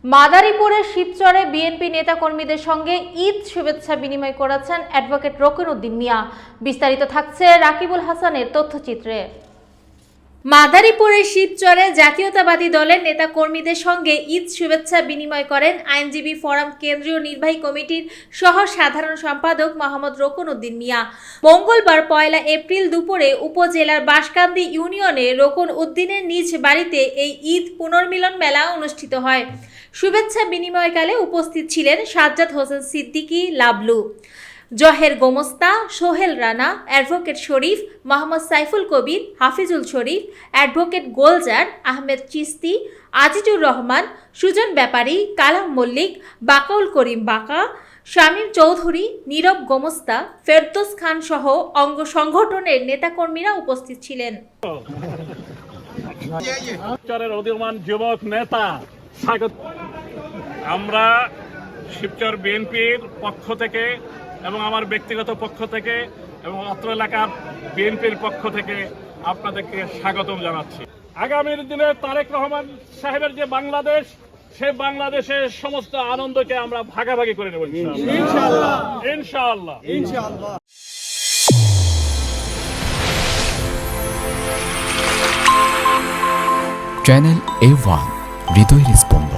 মাদারীপুরের শিবচরে বিএনপি নেতাকর্মীদের সঙ্গে ঈদ শুভেচ্ছা বিনিময় করেছেন অ্যাডভোকেট রকিনউদ্দিন মিয়া। বিস্তারিত থাকছে রাকিবুল হাসানের তথ্যচিত্রে। মাদারীপুরের শিবচরে জাতীয়তাবাদী দলের নেতাকর্মীদের সঙ্গে ঈদ শুভেচ্ছা বিনিময় করেন আইনজীবী ফোরাম কেন্দ্রীয় নির্বাহী কমিটির সহ সাধারণ সম্পাদক মোহাম্মদ রকিনউদ্দিন মিয়া। মঙ্গলবার 1 এপ্রিল দুপুরে উপজেলার বাঁশকান্দি ইউনিয়নে রকিনউদ্দিনের নিজ বাড়িতে এই ঈদ পুনর্মিলন মেলা অনুষ্ঠিত হয়। শুভেচ্ছা বিনিময়কালে উপস্থিত ছিলেন সাজ্জাদ হোসেন সিদ্দিকী লাবলু, জহের গোমস্তা, সোহেল রানা, অ্যাডভোকেট শরীফ, মোহাম্মদ সাইফুল কবির, হাফিজুল শরীফ, অ্যাডভোকেট গোলজার, আহমেদ চিস্তি, আজিজুর রহমান, সুজন ব্যাপারী, কালাম মল্লিক, বাকাউল করিম বাকা, শামীম চৌধুরী, নীরব গোমস্তা, ফেরদৌস খান সহ অঙ্গ সংগঠনের নেতাকর্মীরা উপস্থিত ছিলেন। উদীয়মান যুবক নেতা স্বাগত। আমরা শিবচর বিএনপির পক্ষ থেকে এবং আমার ব্যক্তিগত পক্ষ থেকে এবং অত্র এলাকার বিএনপির পক্ষ থেকে আপনাদেরকে স্বাগতম জানাচ্ছি। আগামীর দিনে তারেক রহমান সাহেবের যে বাংলাদেশ, সেই বাংলাদেশের সমস্ত আনন্দকে আমরা ভাগাভাগি করে নেব ইনশাআল্লাহ ইনশাআল্লাহ ইনশাআল্লাহ। চ্যানেল A1 হৃদয় রেসপন্স।